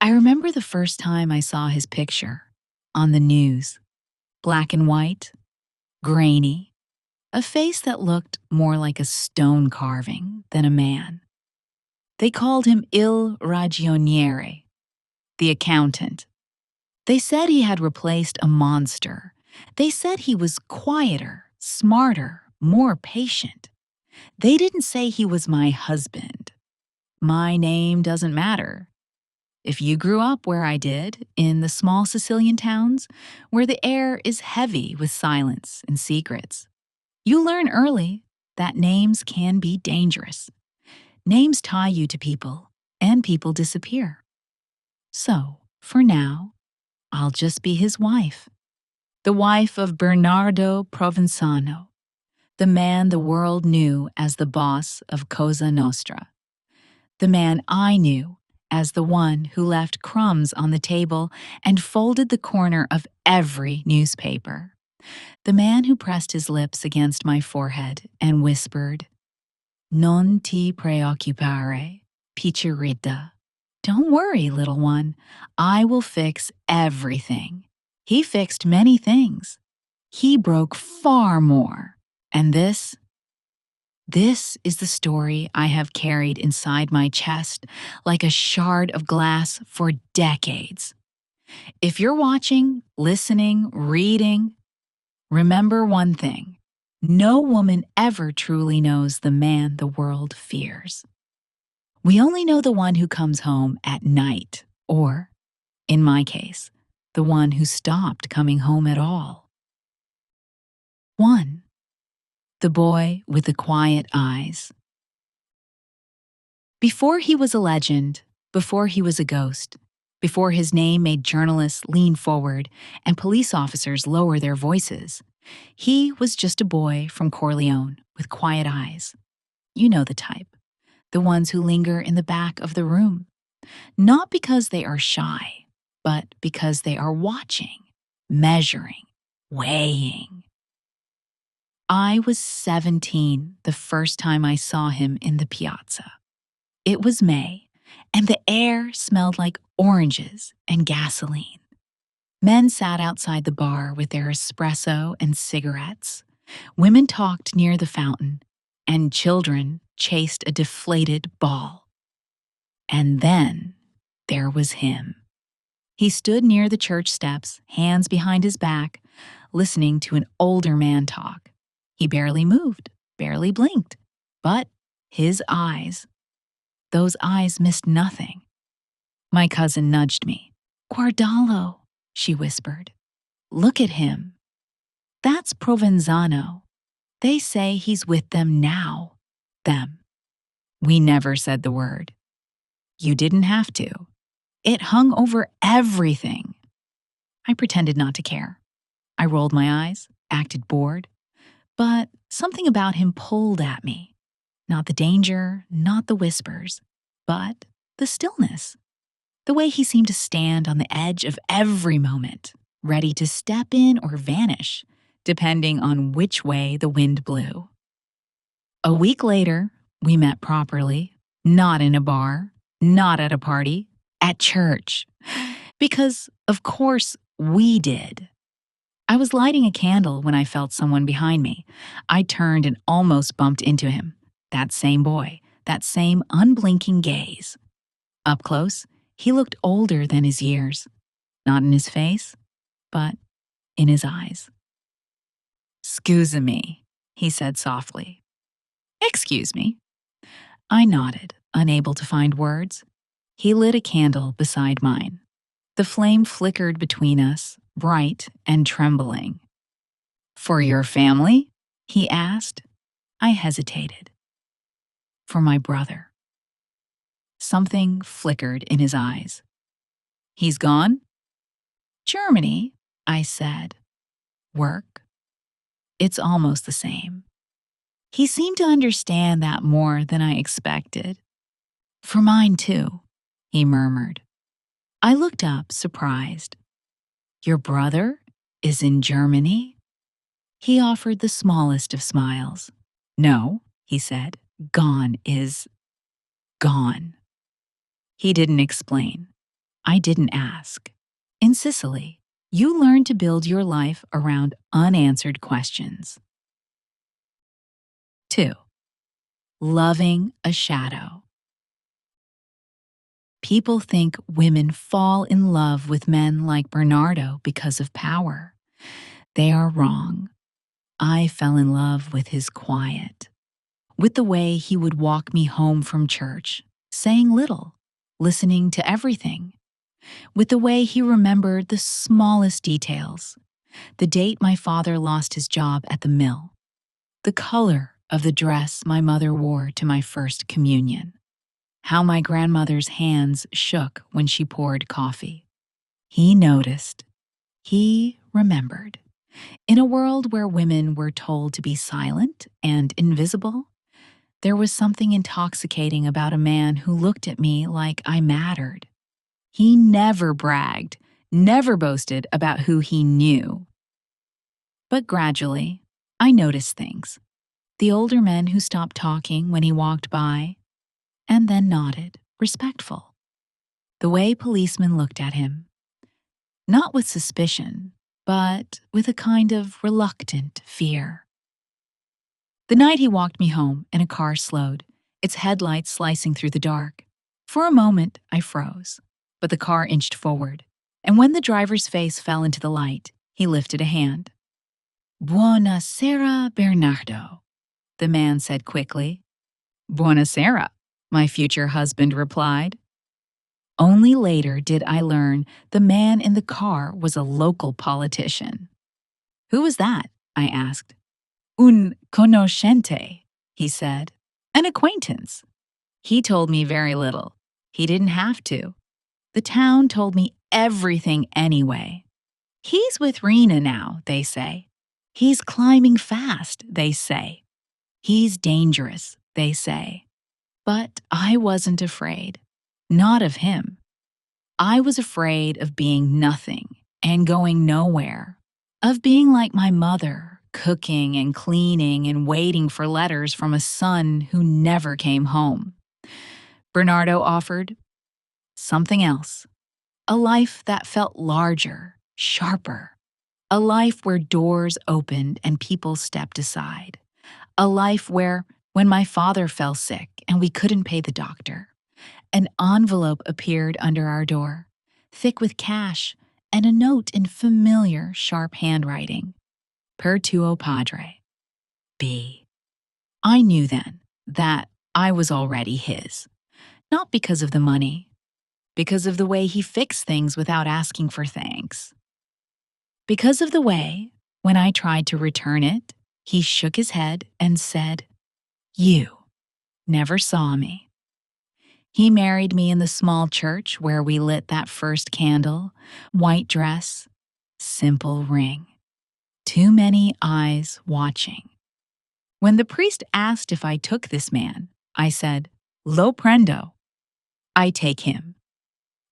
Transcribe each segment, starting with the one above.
I remember the first time I saw his picture on the news. Black and white, grainy, a face that looked more like a stone carving than a man. They called him Il Ragioniere, the accountant. They said he had replaced a monster. They said he was quieter, smarter, more patient. They didn't say he was my husband. My name doesn't matter. If you grew up where I did, in the small Sicilian towns, where the air is heavy with silence and secrets, you learn early that names can be dangerous. Names tie you to people, and people disappear. So, for now, I'll just be his wife. The wife of Bernardo Provenzano, the man the world knew as the boss of Cosa Nostra. The man I knew as the one who left crumbs on the table and folded the corner of every newspaper. The man who pressed his lips against my forehead and whispered, "Non ti preoccupare, piccerita." Don't worry, little one. I will fix everything. He fixed many things. He broke far more. And this is the story I have carried inside my chest like a shard of glass for decades. If you're watching, listening, reading, remember one thing. No woman ever truly knows the man the world fears. We only know the one who comes home at night, or, in my case, the one who stopped coming home at all. 1. The boy with the quiet eyes. Before he was a legend, before he was a ghost, before his name made journalists lean forward and police officers lower their voices, he was just a boy from Corleone with quiet eyes. You know the type. The ones who linger in the back of the room. Not because they are shy, but because they are watching, measuring, weighing. I was 17 the first time I saw him in the piazza. It was May, and the air smelled like oranges and gasoline. Men sat outside the bar with their espresso and cigarettes. Women talked near the fountain, and children chased a deflated ball. And then there was him. He stood near the church steps, hands behind his back, listening to an older man talk. He barely moved, barely blinked, but his eyes, those eyes missed nothing. My cousin nudged me. "Guardalo," she whispered. "Look at him. That's Provenzano. They say he's with them now." Them. We never said the word. You didn't have to. It hung over everything. I pretended not to care. I rolled my eyes, acted bored. But something about him pulled at me. Not the danger, not the whispers, but the stillness. The way he seemed to stand on the edge of every moment, ready to step in or vanish, depending on which way the wind blew. A week later, we met properly, not in a bar, not at a party, at church. Because, of course, we did. I was lighting a candle when I felt someone behind me. I turned and almost bumped into him. That same boy, that same unblinking gaze. Up close, he looked older than his years. Not in his face, but in his eyes. "Scusa me," he said softly. "Excuse me." I nodded, unable to find words. He lit a candle beside mine. The flame flickered between us, bright and trembling. "For your family?" he asked. I hesitated. "For my brother." Something flickered in his eyes. "He's gone?" "Germany," I said. "Work?" "It's almost the same." He seemed to understand that more than I expected. "For mine too," he murmured. I looked up, surprised. "Your brother is in Germany?" He offered the smallest of smiles. "No," he said. "Gone is gone." He didn't explain. I didn't ask. In Sicily, you learn to build your life around unanswered questions. 2. Loving a shadow. People think women fall in love with men like Bernardo because of power. They are wrong. I fell in love with his quiet, with the way he would walk me home from church, saying little, listening to everything, with the way he remembered the smallest details, the date my father lost his job at the mill, the color of the dress my mother wore to my first communion, how my grandmother's hands shook when she poured coffee. He noticed. He remembered. In a world where women were told to be silent and invisible, there was something intoxicating about a man who looked at me like I mattered. He never bragged, never boasted about who he knew. But gradually, I noticed things. The older men who stopped talking when he walked by, and then nodded, respectful. The way policemen looked at him, not with suspicion, but with a kind of reluctant fear. The night he walked me home and a car slowed, its headlights slicing through the dark. For a moment, I froze, but the car inched forward, and when the driver's face fell into the light, he lifted a hand. "Buonasera, Bernardo," the man said quickly. "Buonasera," my future husband replied. Only later did I learn the man in the car was a local politician. "Who was that?" I asked. "Un conoscente," he said. "An acquaintance." He told me very little. He didn't have to. The town told me everything anyway. "He's with Rena now," they say. "He's climbing fast," they say. "He's dangerous," they say. But I wasn't afraid. Not of him. I was afraid of being nothing and going nowhere, of being like my mother, cooking and cleaning and waiting for letters from a son who never came home. Bernardo offered something else, a life that felt larger, sharper, a life where doors opened and people stepped aside, a life where, when my father fell sick and we couldn't pay the doctor, an envelope appeared under our door, thick with cash and a note in familiar, sharp handwriting. Per tuo padre. B. I knew then that I was already his, not because of the money, because of the way he fixed things without asking for thanks. Because of the way, when I tried to return it, he shook his head and said, "You never saw me." He married me in the small church where we lit that first candle, white dress, simple ring. Too many eyes watching. When the priest asked if I took this man, I said, "Lo prendo." I take him.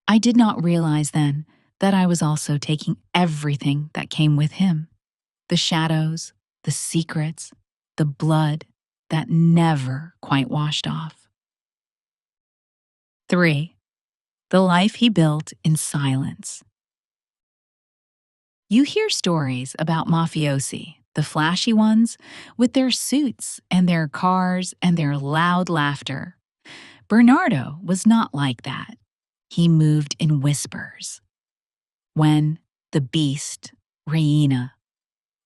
I did not realize then that I was also taking everything that came with him. The shadows, the secrets, the blood that never quite washed off. 3. The life he built in silence. You hear stories about mafiosi, the flashy ones, with their suits and their cars and their loud laughter. Bernardo was not like that. He moved in whispers. When the beast, Reina,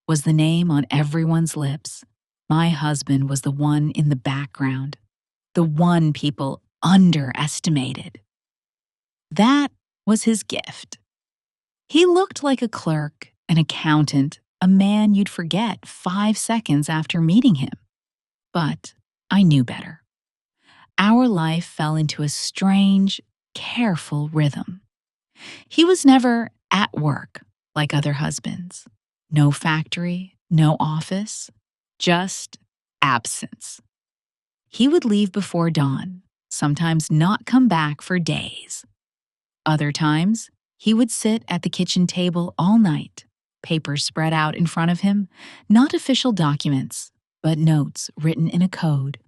was the name on everyone's lips, my husband was the one in the background, the one people underestimated. That was his gift. He looked like a clerk, an accountant, a man you'd forget 5 seconds after meeting him. But I knew better. Our life fell into a strange, careful rhythm. He was never at work like other husbands. No factory, no office, just absence. He would leave before dawn, sometimes not come back for days. Other times, he would sit at the kitchen table all night, papers spread out in front of him, not official documents, but notes written in a code.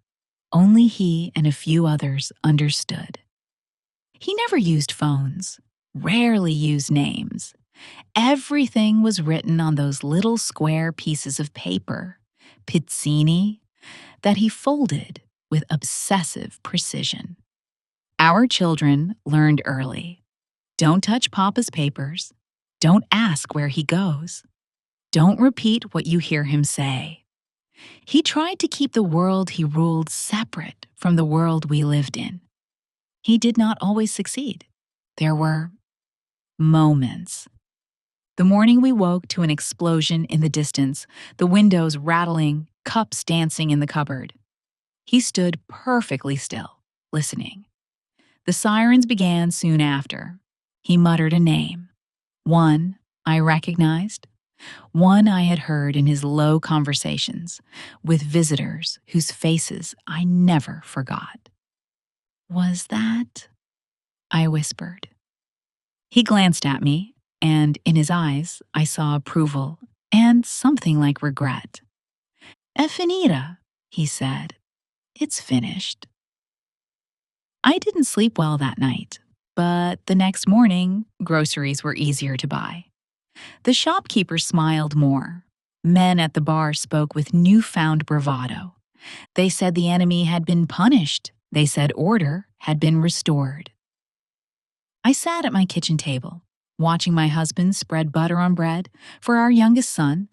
Only he and a few others understood. He never used phones, rarely used names. Everything was written on those little square pieces of paper, pizzini, that he folded with obsessive precision. Our children learned early. Don't touch Papa's papers. Don't ask where he goes. Don't repeat what you hear him say. He tried to keep the world he ruled separate from the world we lived in. He did not always succeed. There were moments. The morning we woke to an explosion in the distance, the windows rattling, cups dancing in the cupboard. He stood perfectly still, listening. The sirens began soon after. He muttered a name. One I recognized, one I had heard in his low conversations with visitors whose faces I never forgot. Was that? I whispered. He glanced at me, and in his eyes I saw approval and something like regret. "È finita," he said. "It's finished." I didn't sleep well that night, but the next morning, groceries were easier to buy. The shopkeeper smiled more. Men at the bar spoke with newfound bravado. They said the enemy had been punished. They said order had been restored. I sat at my kitchen table, watching my husband spread butter on bread for our youngest son,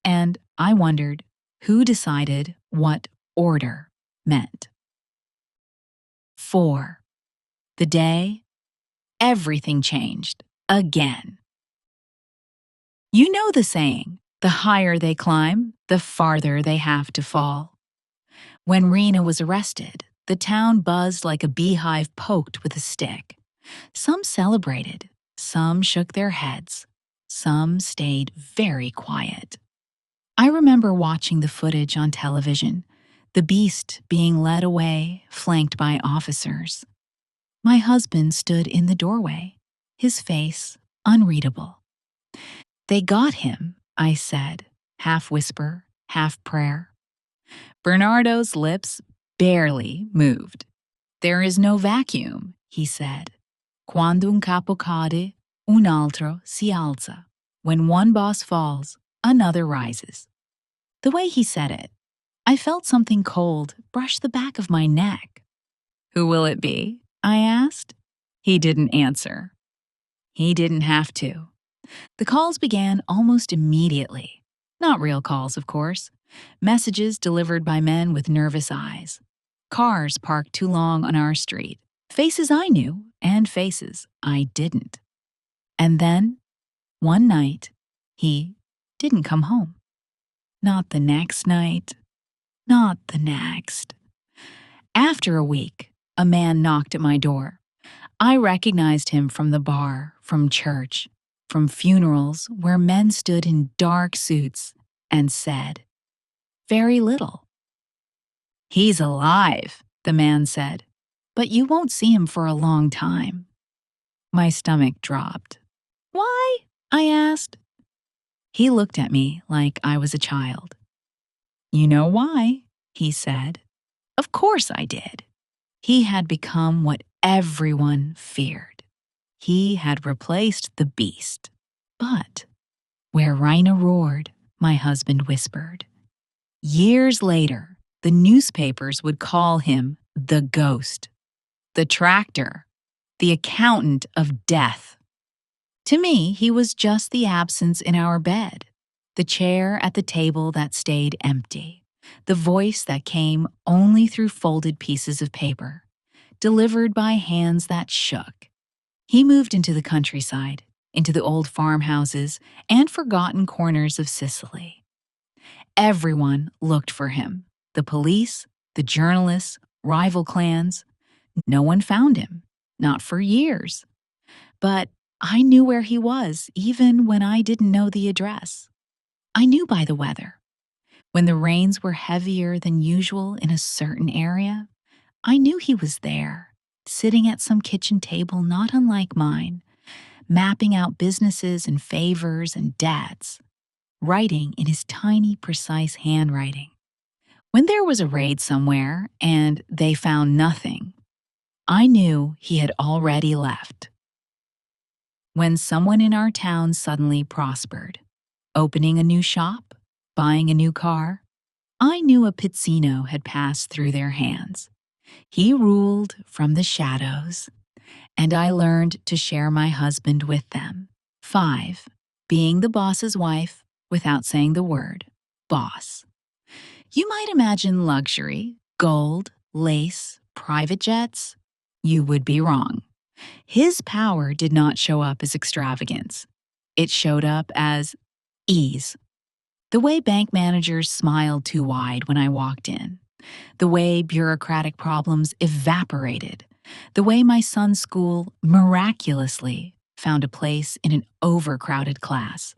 and I wondered who decided what order meant. 4. The day everything changed again. You know the saying, the higher they climb, the farther they have to fall. When Rena was arrested, the town buzzed like a beehive poked with a stick. Some celebrated, some shook their heads, some stayed very quiet. I remember watching the footage on television, the beast being led away, flanked by officers. My husband stood in the doorway, his face unreadable. "They got him," I said, half whisper, half prayer. Bernardo's lips barely moved. "There is no vacuum," he said. "Quando un capo cade, un altro si alza." When one boss falls, another rises. The way he said it, I felt something cold brush the back of my neck. "Who will it be?" I asked. He didn't answer. He didn't have to. The calls began almost immediately. Not real calls, of course. Messages delivered by men with nervous eyes. Cars parked too long on our street. Faces I knew and faces I didn't. And then, one night, he didn't come home. Not the next night. Not the next. After a week, a man knocked at my door. I recognized him from the bar, from church, from funerals where men stood in dark suits and said, very little. "He's alive," the man said, "but you won't see him for a long time." My stomach dropped. "Why?" I asked. He looked at me like I was a child. "You know why," he said. Of course I did. He had become what everyone feared. He had replaced the beast. But where Rhina roared, my husband whispered. Years later, the newspapers would call him the ghost, the tractor, the accountant of death. To me, he was just the absence in our bed, the chair at the table that stayed empty, the voice that came only through folded pieces of paper, delivered by hands that shook. He moved into the countryside, into the old farmhouses and forgotten corners of Sicily. Everyone looked for him, the police, the journalists, rival clans. No one found him, not for years. But I knew where he was, even when I didn't know the address. I knew by the weather. When the rains were heavier than usual in a certain area, I knew he was there, sitting at some kitchen table not unlike mine, mapping out businesses and favors and debts, writing in his tiny, precise handwriting. When there was a raid somewhere and they found nothing, I knew he had already left. When someone in our town suddenly prospered, opening a new shop, buying a new car, I knew a Pizzino had passed through their hands. He ruled from the shadows, and I learned to share my husband with them. 5. Being the boss's wife without saying the word, boss. You might imagine luxury, gold, lace, private jets. You would be wrong. His power did not show up as extravagance. It showed up as ease. The way bank managers smiled too wide when I walked in. The way bureaucratic problems evaporated. The way my son's school miraculously found a place in an overcrowded class.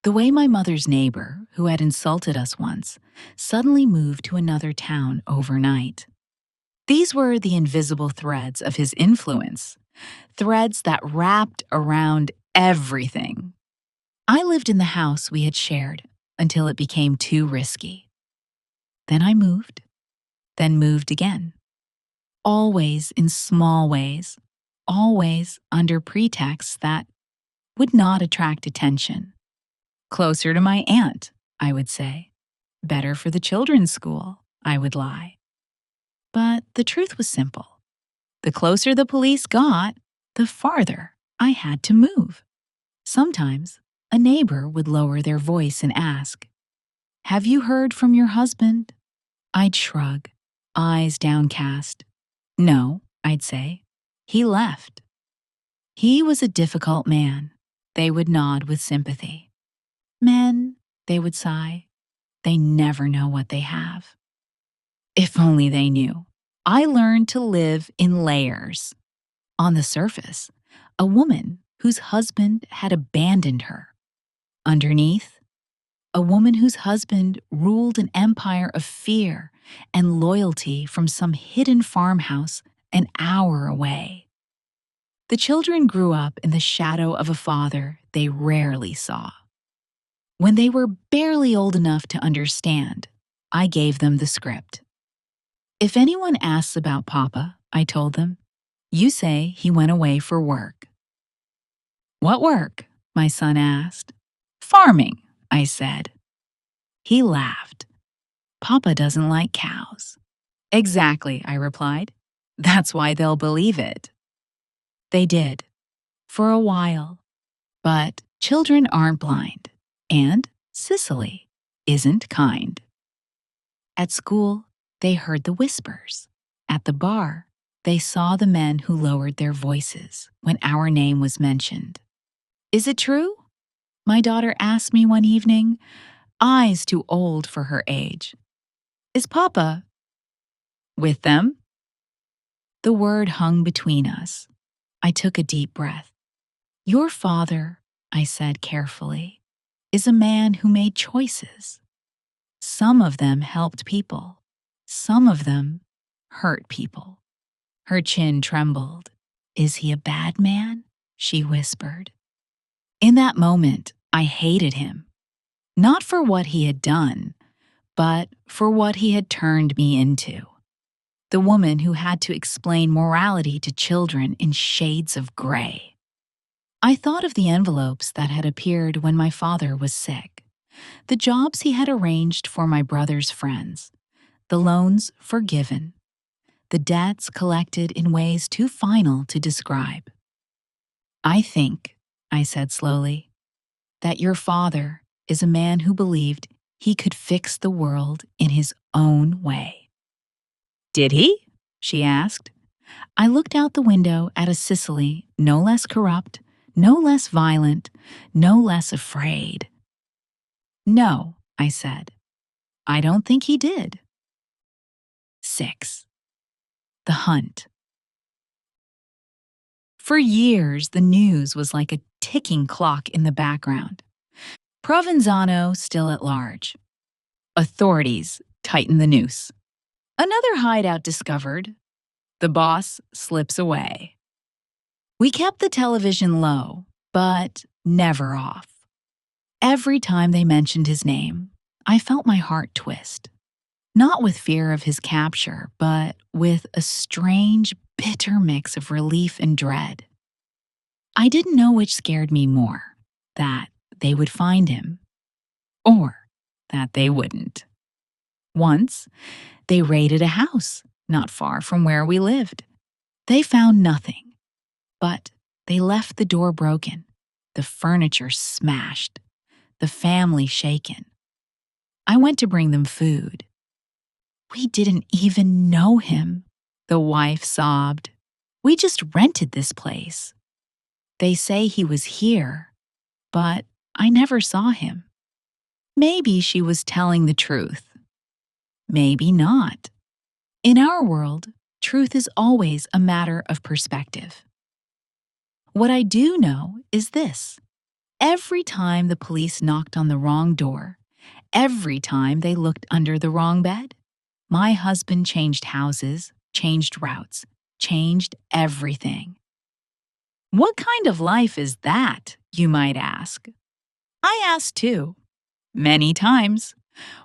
The way my mother's neighbor, who had insulted us once, suddenly moved to another town overnight. These were the invisible threads of his influence, threads that wrapped around everything. I lived in the house we had shared until it became too risky. Then I moved, then moved again. Always in small ways, always under pretexts that would not attract attention. Closer to my aunt, I would say. Better for the children's school, I would lie. But the truth was simple. The closer the police got, the farther I had to move. Sometimes, a neighbor would lower their voice and ask, "Have you heard from your husband?" I'd shrug, eyes downcast. "No," I'd say. "He left." He was a difficult man. They would nod with sympathy. Men, they would sigh. They never know what they have. If only they knew. I learned to live in layers. On the surface, a woman whose husband had abandoned her. Underneath, a woman whose husband ruled an empire of fear and loyalty from some hidden farmhouse an hour away. The children grew up in the shadow of a father they rarely saw. When they were barely old enough to understand, I gave them the script. If anyone asks about Papa, I told them, you say he went away for work. What work? My son asked. Farming, I said. He laughed. Papa doesn't like cows. Exactly, I replied. That's why they'll believe it. They did. For a while. But children aren't blind. And Sicily isn't kind. At school, they heard the whispers. At the bar, they saw the men who lowered their voices when our name was mentioned. Is it true? My daughter asked me one evening, eyes too old for her age. Is Papa with them? The word hung between us. I took a deep breath. Your father, I said carefully, is a man who made choices. Some of them helped people. Some of them hurt people. Her chin trembled. Is he a bad man? She whispered. In that moment, I hated him. Not for what he had done, but for what he had turned me into. The woman who had to explain morality to children in shades of gray. I thought of the envelopes that had appeared when my father was sick, the jobs he had arranged for my brother's friends, the loans forgiven, the debts collected in ways too final to describe. I think, I said slowly, that your father is a man who believed he could fix the world in his own way. Did he? She asked. I looked out the window at a Sicily no less corrupt, no less violent, no less afraid. No, I said. I don't think he did. 6. The hunt. For years, the news was like a ticking clock in the background. Provenzano still at large. Authorities tighten the noose. Another hideout discovered. The boss slips away. We kept the television low, but never off. Every time they mentioned his name, I felt my heart twist. Not with fear of his capture, but with a strange, bitter mix of relief and dread. I didn't know which scared me more, that they would find him or that they wouldn't. Once, they raided a house not far from where we lived. They found nothing, but they left the door broken, the furniture smashed, the family shaken. I went to bring them food. We didn't even know him, the wife sobbed. We just rented this place. They say he was here, but I never saw him. Maybe she was telling the truth. Maybe not. In our world, truth is always a matter of perspective. What I do know is this. Every time the police knocked on the wrong door, every time they looked under the wrong bed, my husband changed houses, changed routes, changed everything. What kind of life is that, you might ask? I asked too. Many times.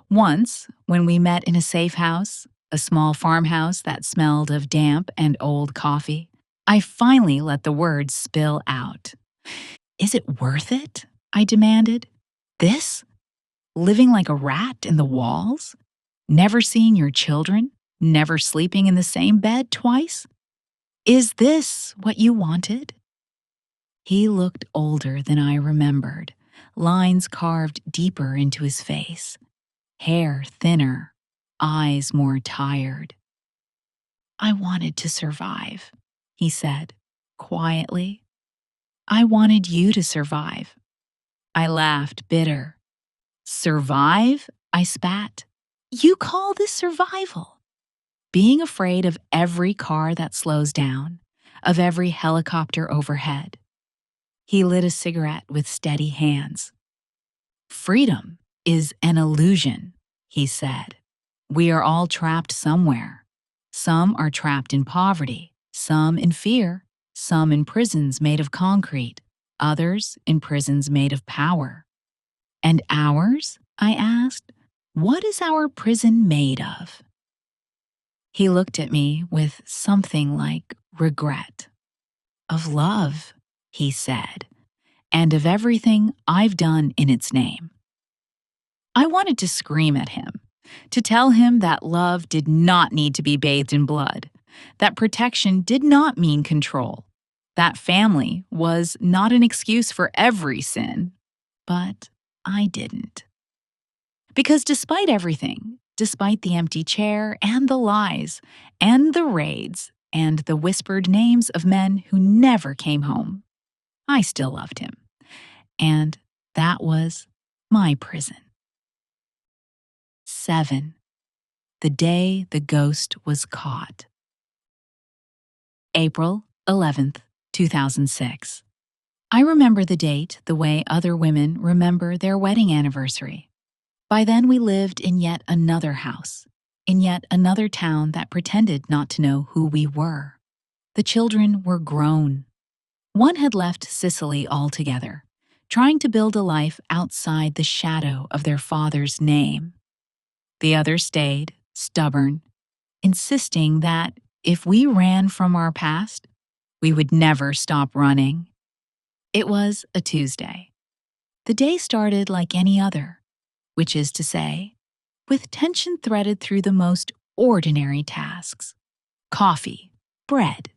Once, when we met in a safe house, a small farmhouse that smelled of damp and old coffee, I finally let the words spill out. Is it worth it? I demanded. This? Living like a rat in the walls? Never seeing your children? Never sleeping in the same bed twice? Is this what you wanted? He looked older than I remembered, lines carved deeper into his face, hair thinner, eyes more tired. I wanted to survive, he said, quietly. I wanted you to survive. I laughed, bitter. Survive? I spat. You call this survival? Being afraid of every car that slows down, of every helicopter overhead. He lit a cigarette with steady hands. Freedom is an illusion, he said. We are all trapped somewhere. Some are trapped in poverty, some in fear, some in prisons made of concrete, others in prisons made of power. And ours? I asked. What is our prison made of? He looked at me with something like regret. Of love, he said, and of everything I've done in its name. I wanted to scream at him, to tell him that love did not need to be bathed in blood, that protection did not mean control, that family was not an excuse for every sin. But I didn't. Because despite everything, despite the empty chair and the lies and the raids and the whispered names of men who never came home, I still loved him. And that was my prison. 7. The day the ghost was caught. April 11th, 2006. I remember the date the way other women remember their wedding anniversary. By then we lived in yet another house, in yet another town that pretended not to know who we were. The children were grown. One had left Sicily altogether, trying to build a life outside the shadow of their father's name. The other stayed, stubborn, insisting that if we ran from our past, we would never stop running. It was a Tuesday. The day started like any other, which is to say, with tension threaded through the most ordinary tasks. Coffee, bread,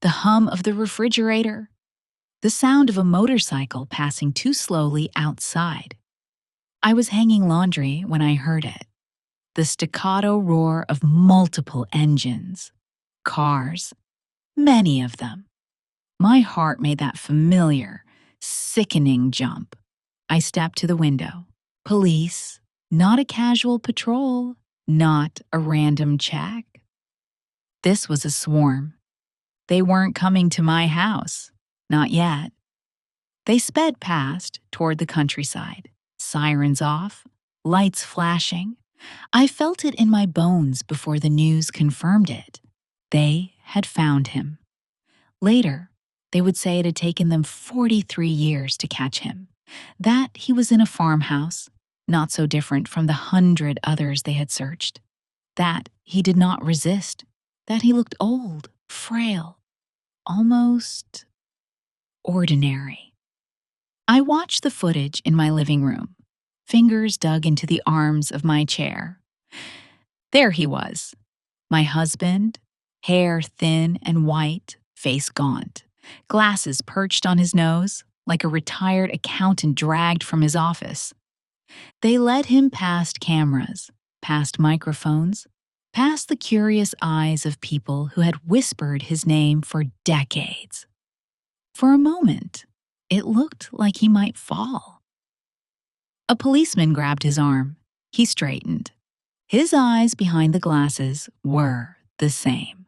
the hum of the refrigerator, the sound of a motorcycle passing too slowly outside. I was hanging laundry when I heard it. The staccato roar of multiple engines, cars, many of them. My heart made that familiar, sickening jump. I stepped to the window. Police, not a casual patrol, not a random check. This was a swarm. They weren't coming to my house, not yet. They sped past toward the countryside, sirens off, lights flashing. I felt it in my bones before the news confirmed it. They had found him. Later, they would say it had taken them 43 years to catch him, that he was in a farmhouse, not so different from the 100 others they had searched, that he did not resist, that he looked old, frail, almost ordinary. I watched the footage in my living room, fingers dug into the arms of my chair. There he was, my husband, hair thin and white, face gaunt, glasses perched on his nose like a retired accountant dragged from his office. They led him past cameras, past microphones, past the curious eyes of people who had whispered his name for decades. For a moment, it looked like he might fall. A policeman grabbed his arm. He straightened. His eyes behind the glasses were the same.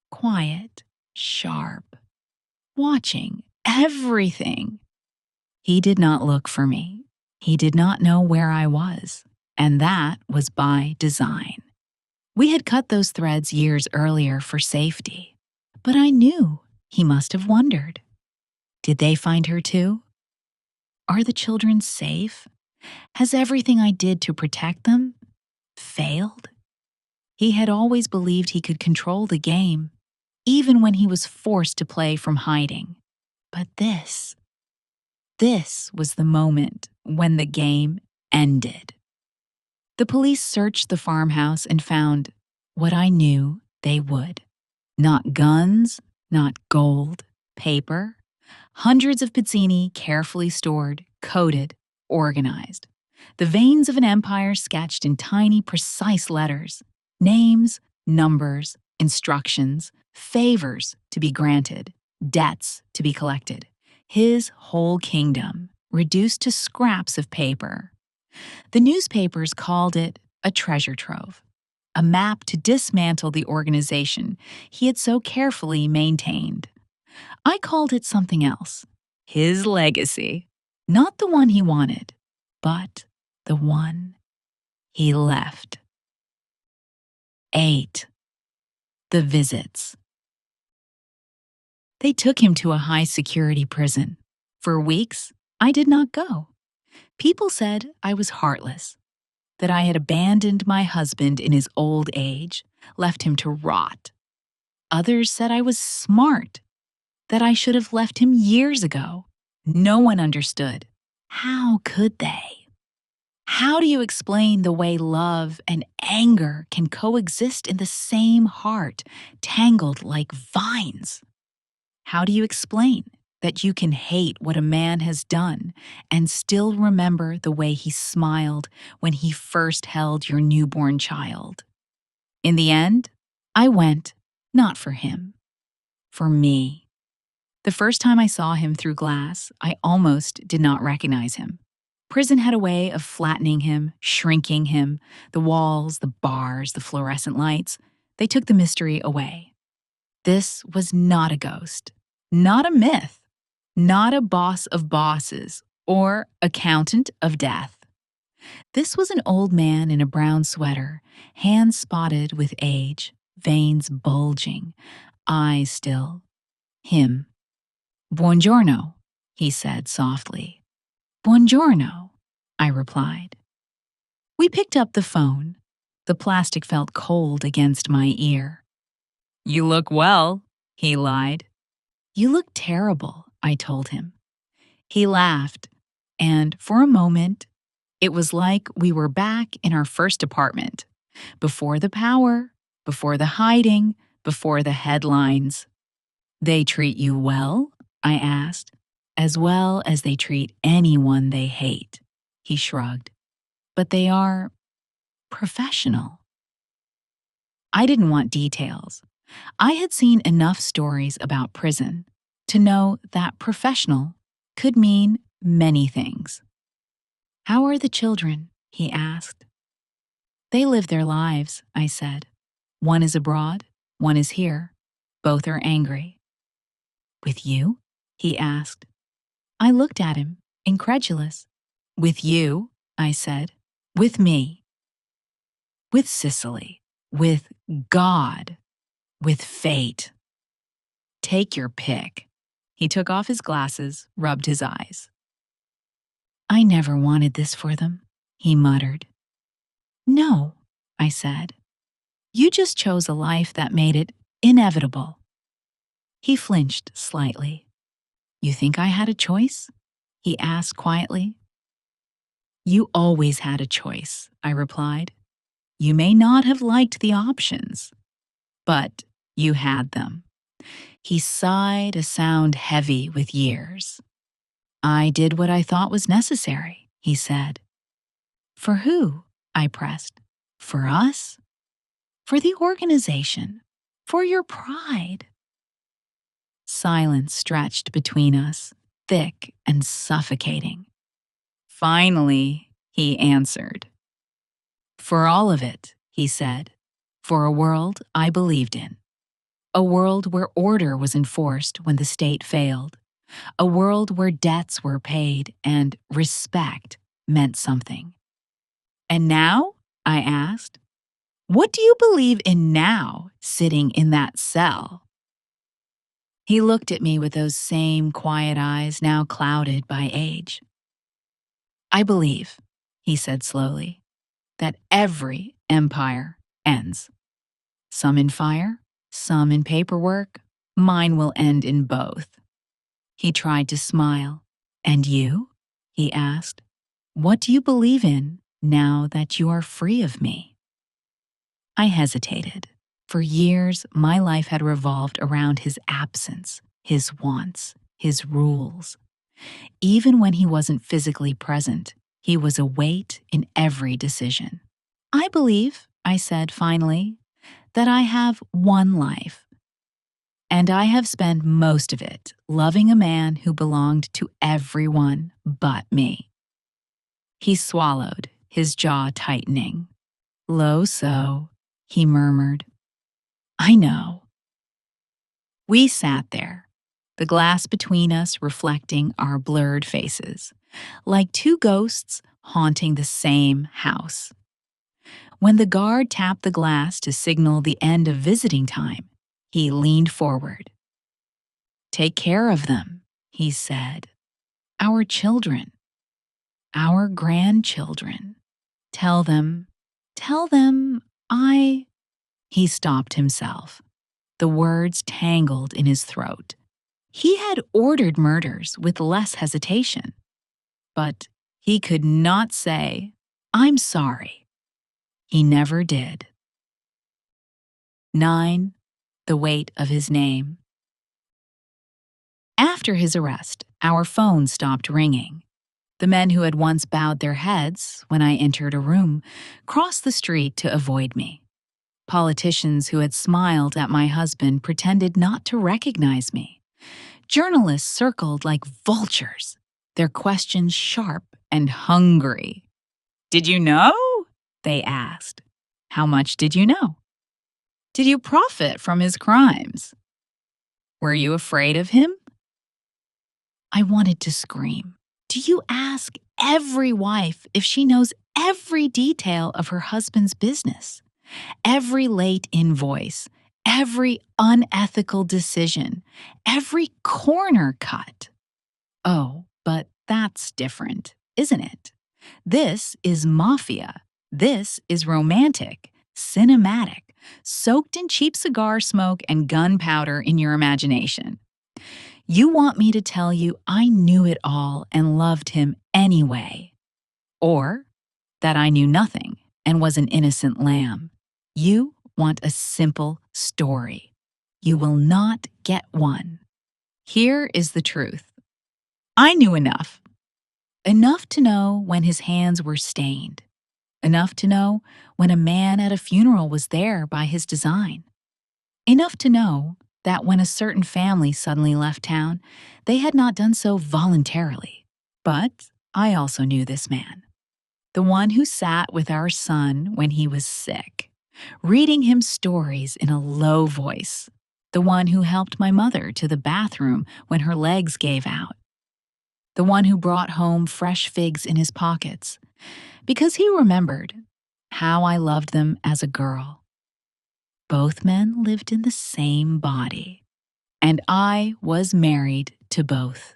Quiet, sharp, watching everything. He did not look for me. He did not know where I was, and that was by design. We had cut those threads years earlier for safety, but I knew he must have wondered. Did they find her too? Are the children safe? Has everything I did to protect them failed? He had always believed he could control the game, even when he was forced to play from hiding. But this was the moment when the game ended. The police searched the farmhouse and found what I knew they would. Not guns, not gold, paper. Hundreds of pizzini carefully stored, coded, organized. The veins of an empire sketched in tiny, precise letters. Names, numbers, instructions, favors to be granted, debts to be collected. His whole kingdom, reduced to scraps of paper. The newspapers called it a treasure trove, a map to dismantle the organization he had so carefully maintained. I called it something else, his legacy. Not the one he wanted, but the one he left. 8. The visits. They took him to a high-security prison. For weeks, I did not go. People said I was heartless, that I had abandoned my husband in his old age, left him to rot. Others said I was smart, that I should have left him years ago. No one understood. How could they? How do you explain the way love and anger can coexist in the same heart, tangled like vines? How do you explain that you can hate what a man has done and still remember the way he smiled when he first held your newborn child? In the end, I went, not for him, for me. The first time I saw him through glass, I almost did not recognize him. Prison had a way of flattening him, shrinking him. The walls, the bars, the fluorescent lights, they took the mystery away. This was not a ghost, not a myth, not a boss of bosses or accountant of death. This was an old man in a brown sweater, hands spotted with age, veins bulging, eyes still. Him. "Buongiorno," he said softly. "Buongiorno," I replied. We picked up the phone. The plastic felt cold against my ear. "You look well," he lied. "You look terrible," I told him. He laughed, and for a moment, it was like we were back in our first apartment. Before the power, before the hiding, before the headlines. "They treat you well?" I asked. "As well as they treat anyone they hate," he shrugged. "But they are professional." I didn't want details. I had seen enough stories about prison to know that professional could mean many things. "How are the children?" he asked. "They live their lives," I said. "One is abroad, one is here. Both are angry." "With you?" he asked. I looked at him, incredulous. "With you?" I said. "With me. With Sicily. With God. With fate. Take your pick." He took off his glasses, rubbed his eyes. "I never wanted this for them," he muttered. "No," I said. "You just chose a life that made it inevitable." He flinched slightly. You think I had a choice? He asked quietly. You always had a choice, I replied. You may not have liked the options, but you had them. He sighed, a sound heavy with years. I did what I thought was necessary, he said. For who? I pressed. For us? For the organization. For your pride. Silence stretched between us, thick and suffocating. Finally, he answered. For all of it, he said. For a world I believed in. A world where order was enforced when the state failed. A world where debts were paid and respect meant something. And now? I asked. What do you believe in now, sitting in that cell? He looked at me with those same quiet eyes now clouded by age. I believe, he said slowly, that every empire ends. Some in fire, some in paperwork. Mine will end in both. He tried to smile. And you? He asked. What do you believe in now that you are free of me? I hesitated. For years, my life had revolved around his absence, his wants, his rules. Even when he wasn't physically present, he was a weight in every decision. I believe, I said finally, that I have one life. And I have spent most of it loving a man who belonged to everyone but me. He swallowed, his jaw tightening. Low so, he murmured. I know. We sat there, the glass between us reflecting our blurred faces, like two ghosts haunting the same house. When the guard tapped the glass to signal the end of visiting time, he leaned forward. Take care of them, he said. Our children. Our grandchildren. Tell them I... He stopped himself. The words tangled in his throat. He had ordered murders with less hesitation. But he could not say, I'm sorry. He never did. 9. The weight of his name. After his arrest, our phone stopped ringing. The men who had once bowed their heads when I entered a room crossed the street to avoid me. Politicians who had smiled at my husband pretended not to recognize me. Journalists circled like vultures, their questions sharp and hungry. Did you know? They asked. How much did you know? Did you profit from his crimes? Were you afraid of him? I wanted to scream. Do you ask every wife if she knows every detail of her husband's business? Every late invoice, every unethical decision, every corner cut. Oh, but that's different, isn't it? This is Mafia. This is romantic, cinematic, soaked in cheap cigar smoke and gunpowder in your imagination. You want me to tell you I knew it all and loved him anyway. Or that I knew nothing and was an innocent lamb. You want a simple story. You will not get one. Here is the truth. I knew enough. Enough to know when his hands were stained. Enough to know when a man at a funeral was there by his design. Enough to know that when a certain family suddenly left town, they had not done so voluntarily. But I also knew this man. The one who sat with our son when he was sick, reading him stories in a low voice. The one who helped my mother to the bathroom when her legs gave out. The one who brought home fresh figs in his pockets, because he remembered how I loved them as a girl. Both men lived in the same body, and I was married to both.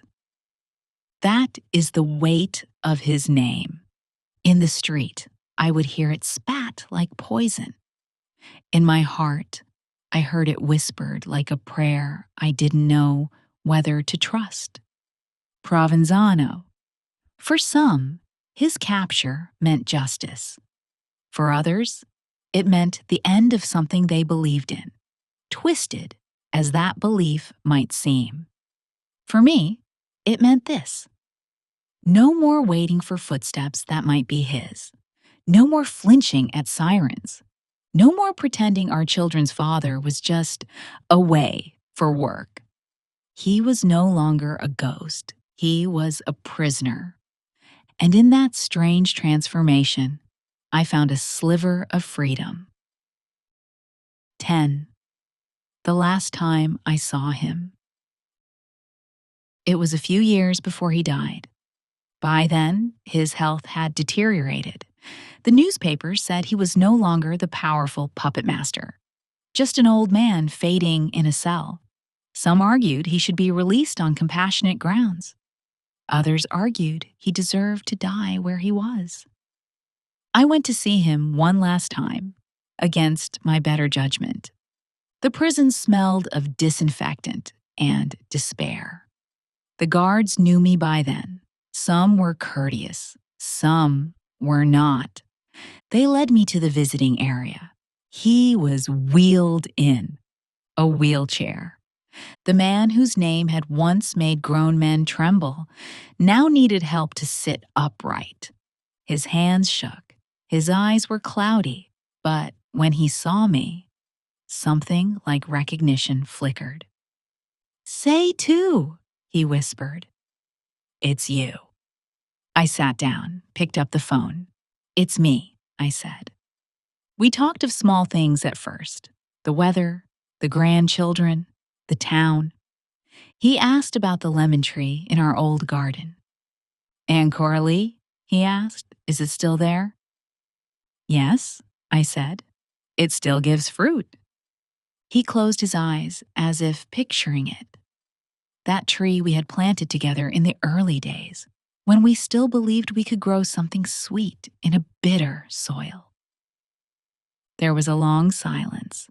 That is the weight of his name. In the street, I would hear it spat like poison. In my heart, I heard it whispered like a prayer I didn't know whether to trust. Provenzano. For some, his capture meant justice. For others, it meant the end of something they believed in, twisted as that belief might seem. For me, it meant this: no more waiting for footsteps that might be his. No more flinching at sirens. No more pretending our children's father was just away for work. He was no longer a ghost. He was a prisoner. And in that strange transformation, I found a sliver of freedom. 10. The last time I saw him. It was a few years before he died. By then, his health had deteriorated. The newspapers said he was no longer the powerful puppet master, just an old man fading in a cell. Some argued he should be released on compassionate grounds. Others argued he deserved to die where he was. I went to see him one last time, against my better judgment. The prison smelled of disinfectant and despair. The guards knew me by then. Some were courteous, some were not. They led me to the visiting area. He was wheeled in, a wheelchair. The man whose name had once made grown men tremble now needed help to sit upright. His hands shook, his eyes were cloudy, but when he saw me, something like recognition flickered. "Say too," he whispered. "It's you." I sat down, picked up the phone. "It's me," I said. We talked of small things at first: the weather, the grandchildren, the town. He asked about the lemon tree in our old garden. "And Coralie?" he asked. "Is it still there?" "Yes," I said. "It still gives fruit." He closed his eyes as if picturing it. That tree we had planted together in the early days, when we still believed we could grow something sweet in a bitter soil. There was a long silence.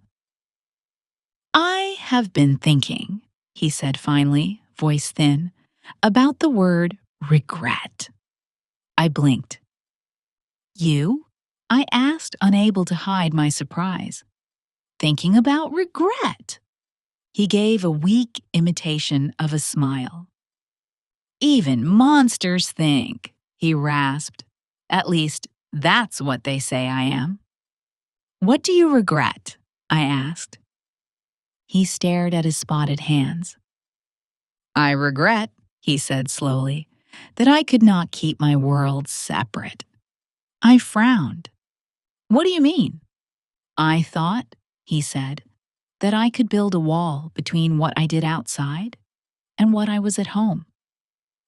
"I have been thinking," he said finally, voice thin, "about the word regret." I blinked. "You?" I asked, unable to hide my surprise. "Thinking about regret?" He gave a weak imitation of a smile. "Even monsters think," he rasped. "At least, that's what they say I am." "What do you regret?" I asked. He stared at his spotted hands. "I regret," he said slowly, "that I could not keep my worlds separate." I frowned. "What do you mean?" "I thought," he said, "that I could build a wall between what I did outside and what I was at home.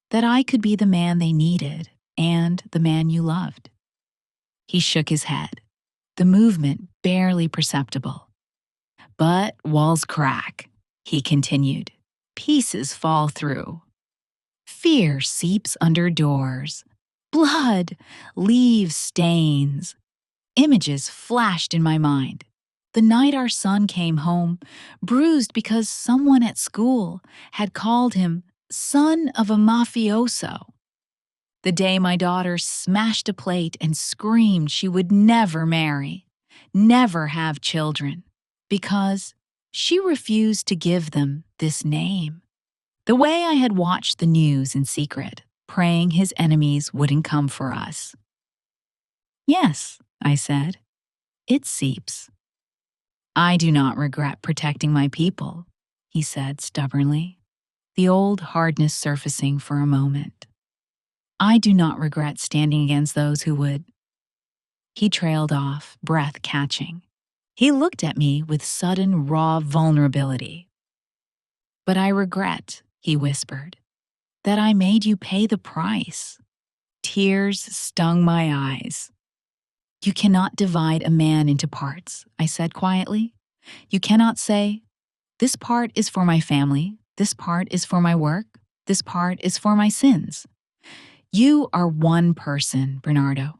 That I could be the man they needed and the man you loved." He shook his head, the movement barely perceptible. "But walls crack," he continued. "Pieces fall through. Fear seeps under doors. Blood leaves stains." Images flashed in my mind. The night our son came home, bruised because someone at school had called him son of a mafioso. The day my daughter smashed a plate and screamed she would never marry, never have children, because she refused to give them this name. The way I had watched the news in secret, praying his enemies wouldn't come for us. "Yes," I said, "it seeps." "I do not regret protecting my people," he said stubbornly, the old hardness surfacing for a moment. "I do not regret standing against those who would—" He trailed off, breath catching. He looked at me with sudden, raw vulnerability. "But I regret," he whispered, "that I made you pay the price." Tears stung my eyes. "You cannot divide a man into parts," I said quietly. "You cannot say, this part is for my family, this part is for my work, this part is for my sins. You are one person, Bernardo.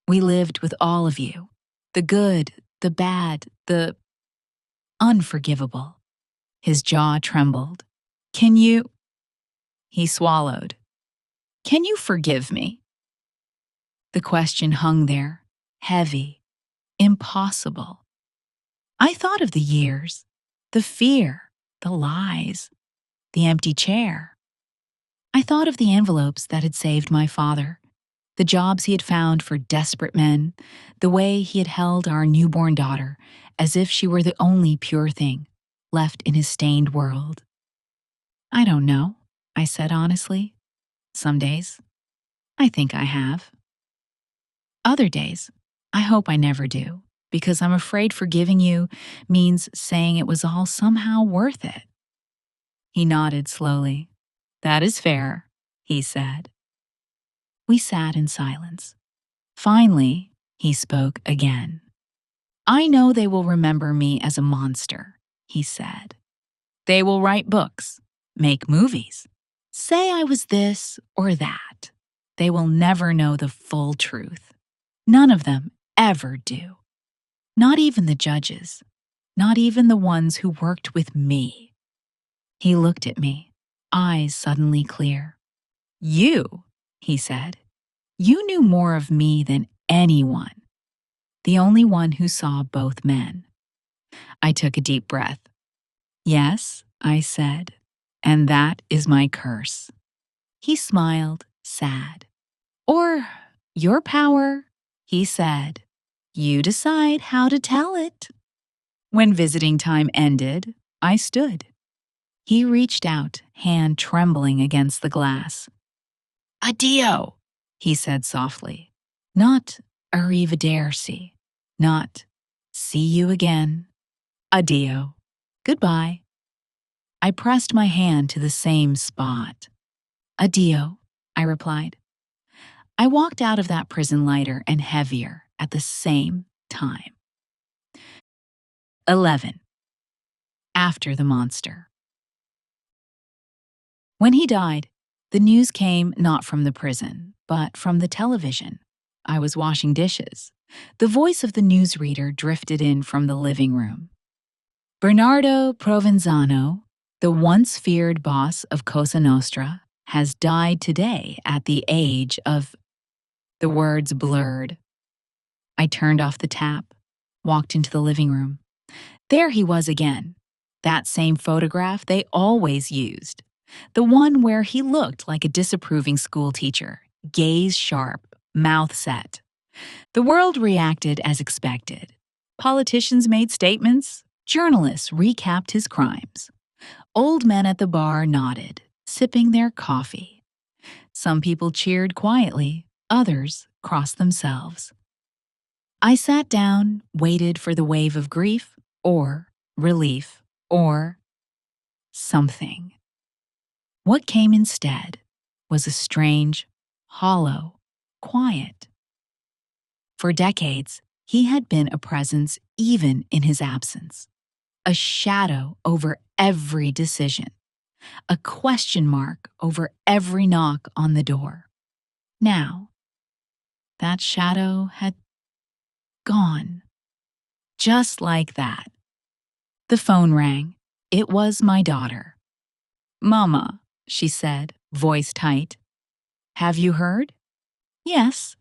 We lived with all of you, the good, the bad, the unforgivable." His jaw trembled. "Can you—" He swallowed. Can you forgive me? The question hung there, heavy, impossible. I thought of the years, the fear, the lies, the empty chair. I thought of the envelopes that had saved my father, the jobs he had found for desperate men, the way he had held our newborn daughter as if she were the only pure thing left in his stained world. I don't know, I said honestly. Some days, I think I have. Other days, I hope I never do, because I'm afraid forgiving you means saying it was all somehow worth it. He nodded slowly. That is fair, he said. We sat in silence. Finally, he spoke again. I know they will remember me as a monster, he said. They will write books, make movies, say I was this or that. They will never know the full truth. None of them ever do. Not even the judges. Not even the ones who worked with me. He looked at me, eyes suddenly clear. You, he said, you knew more of me than anyone. The only one who saw both men. I took a deep breath. Yes, I said, and that is my curse. He smiled, sad. Or your power, he said. You decide how to tell it. When visiting time ended, I stood. He reached out, hand trembling against the glass. Addio, he said softly. Not arrivederci. Not see you again. Addio. Goodbye. I pressed my hand to the same spot. Addio, I replied. I walked out of that prison lighter and heavier at the same time. 11. After the monster. When he died, the news came not from the prison, but from the television. I was washing dishes. The voice of the newsreader drifted in from the living room. Bernardo Provenzano, the once feared boss of Cosa Nostra, has died today at the age of... The words blurred. I turned off the tap, walked into the living room. There he was again. That same photograph they always used. The one where he looked like a disapproving schoolteacher, gaze sharp, mouth set. The world reacted as expected. Politicians made statements. Journalists recapped his crimes. Old men at the bar nodded, sipping their coffee. Some people cheered quietly, others crossed themselves. I sat down, waited for the wave of grief, or relief, or something. What came instead was a strange, hollow quiet. For decades, he had been a presence even in his absence, a shadow over every decision, a question mark over every knock on the door. Now, that shadow had gone. Just like that. The phone rang. It was my daughter. Mama, she said, voice tight. Have you heard? Yes.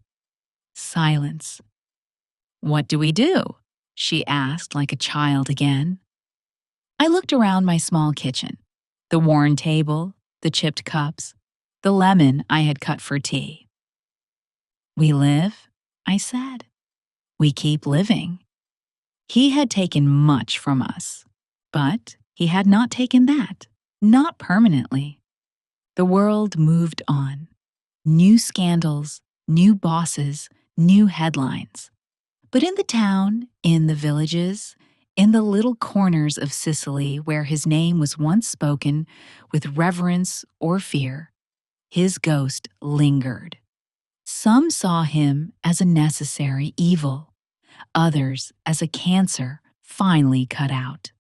Silence. What do we do? She asked like a child again. I looked around my small kitchen. The worn table, the chipped cups, the lemon I had cut for tea. We live, I said. We keep living. He had taken much from us, but he had not taken that, not permanently. The world moved on. New scandals, new bosses, new headlines. But in the town, in the villages, in the little corners of Sicily where his name was once spoken with reverence or fear, his ghost lingered. Some saw him as a necessary evil, others as a cancer finally cut out.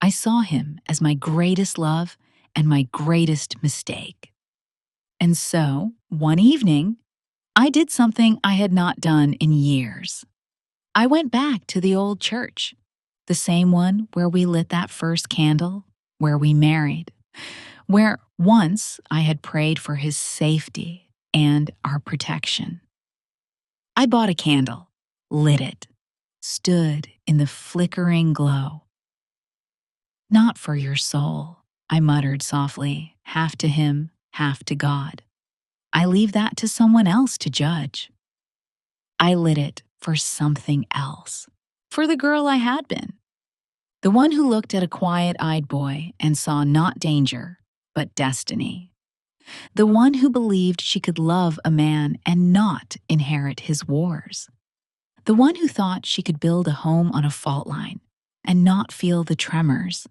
I saw him as my greatest love and my greatest mistake. And so, one evening, I did something I had not done in years. I went back to the old church, the same one where we lit that first candle, where we married, where once I had prayed for his safety and our protection. I bought a candle, lit it, stood in the flickering glow. Not for your soul, I muttered softly, half to him, half to God. I leave that to someone else to judge. I lit it for something else, for the girl I had been, the one who looked at a quiet-eyed boy and saw not danger, but destiny, the one who believed she could love a man and not inherit his wars, the one who thought she could build a home on a fault line and not feel the tremors.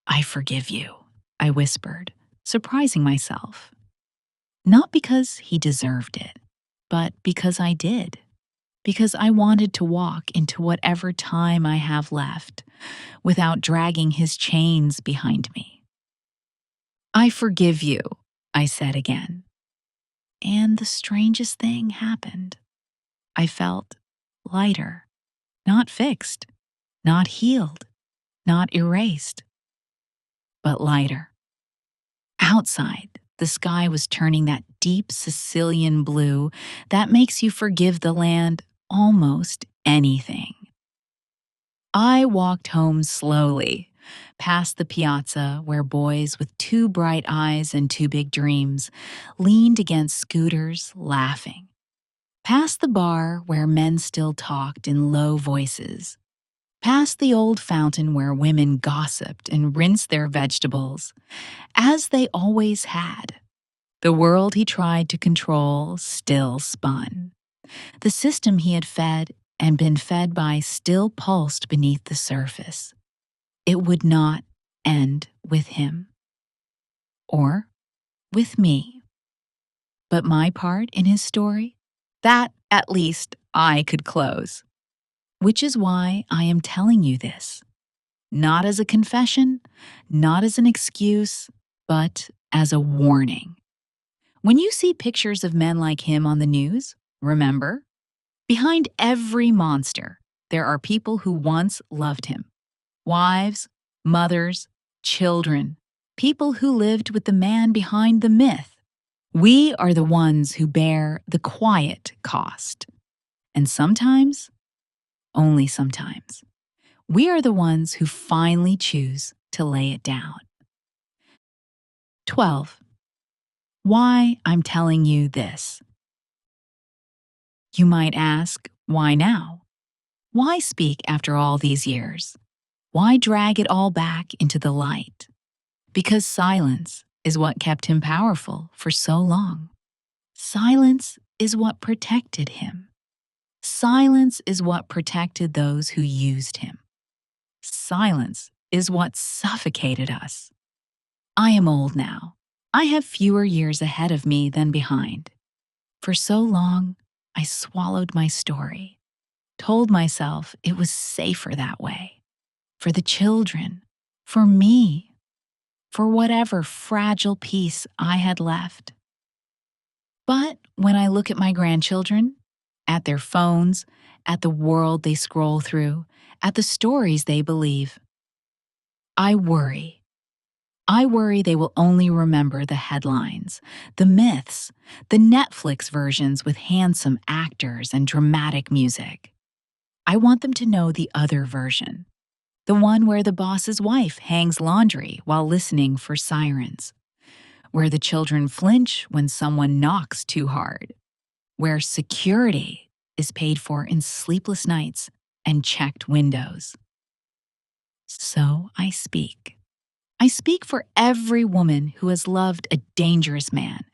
I forgive you, I whispered, surprising myself. Not because he deserved it, but because I did. Because I wanted to walk into whatever time I have left without dragging his chains behind me. I forgive you, I said again. And the strangest thing happened. I felt lighter, not fixed, not healed, not erased, but lighter. Outside, the sky was turning that deep Sicilian blue that makes you forgive the land almost anything. I walked home slowly, past the piazza where boys with two bright eyes and two big dreams leaned against scooters laughing, past the bar where men still talked in low voices, past the old fountain where women gossiped and rinsed their vegetables, as they always had. The world he tried to control still spun. The system he had fed and been fed by still pulsed beneath the surface. It would not end with him. Or with me. But my part in his story? That, at least, I could close. Which is why I am telling you this. Not as a confession, not as an excuse, but as a warning. When you see pictures of men like him on the news, remember, behind every monster, there are people who once loved him. Wives, mothers, children, people who lived with the man behind the myth. We are the ones who bear the quiet cost. And sometimes, only sometimes, we are the ones who finally choose to lay it down. 12. Why I'm telling you this. You might ask, why now? Why speak after all these years? Why drag it all back into the light? Because silence is what kept him powerful for so long. Silence is what protected him. Silence is what protected those who used him. Silence is what suffocated us. I am old now. I have fewer years ahead of me than behind. For so long, I swallowed my story, told myself it was safer that way. For the children, for me, for whatever fragile piece I had left. But when I look at my grandchildren, at their phones, at the world they scroll through, at the stories they believe, I worry. I worry they will only remember the headlines, the myths, the Netflix versions with handsome actors and dramatic music. I want them to know the other version, the one where the boss's wife hangs laundry while listening for sirens, where the children flinch when someone knocks too hard, where security is paid for in sleepless nights and checked windows. So I speak. I speak for every woman who has loved a dangerous man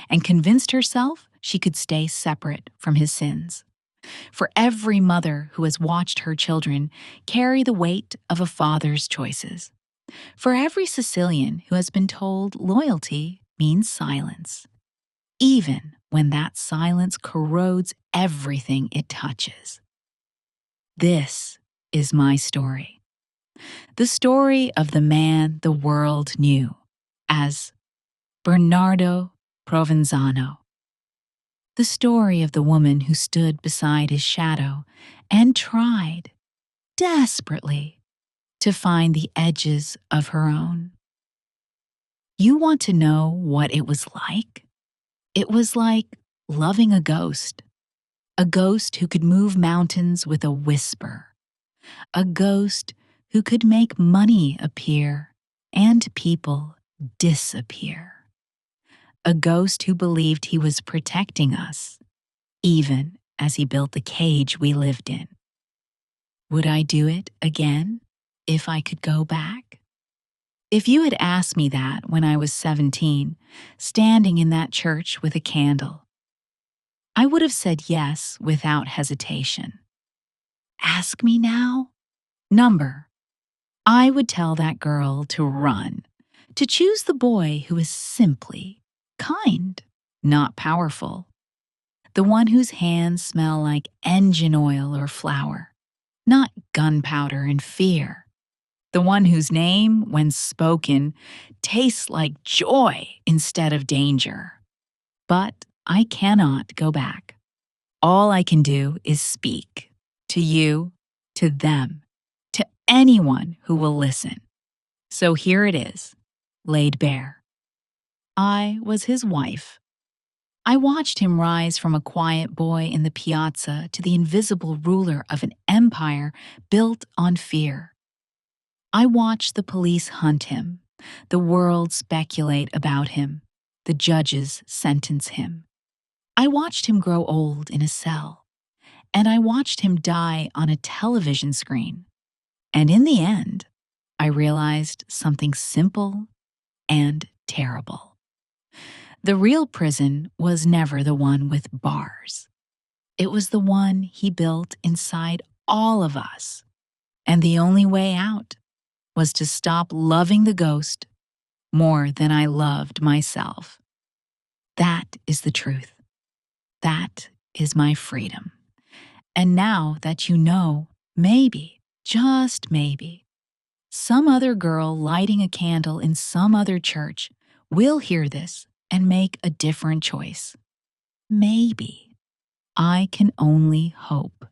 and convinced herself she could stay separate from his sins. For every mother who has watched her children carry the weight of a father's choices. For every Sicilian who has been told loyalty means silence, even when that silence corrodes everything it touches. This is my story. The story of the man the world knew as Bernardo Provenzano. The story of the woman who stood beside his shadow and tried, desperately, to find the edges of her own. You want to know what it was like? It was like loving a ghost who could move mountains with a whisper, a ghost who could make money appear and people disappear, a ghost who believed he was protecting us, even as he built the cage we lived in. Would I do it again if I could go back? If you had asked me that when I was 17, standing in that church with a candle, I would have said yes without hesitation. Ask me now? Number. I would tell that girl to run, to choose the boy who is simply kind, not powerful, the one whose hands smell like engine oil or flour, not gunpowder and fear, the one whose name, when spoken, tastes like joy instead of danger. But I cannot go back. All I can do is speak to you, to them, to anyone who will listen. So here it is, laid bare. I was his wife. I watched him rise from a quiet boy in the piazza to the invisible ruler of an empire built on fear. I watched the police hunt him, the world speculate about him, the judges sentence him. I watched him grow old in a cell, and I watched him die on a television screen. And in the end, I realized something simple and terrible. The real prison was never the one with bars. It was the one he built inside all of us. And the only way out was to stop loving the ghost more than I loved myself. That is the truth. That is my freedom. And now that you know, maybe, just maybe, some other girl lighting a candle in some other church will hear this and make a different choice. Maybe. I can only hope.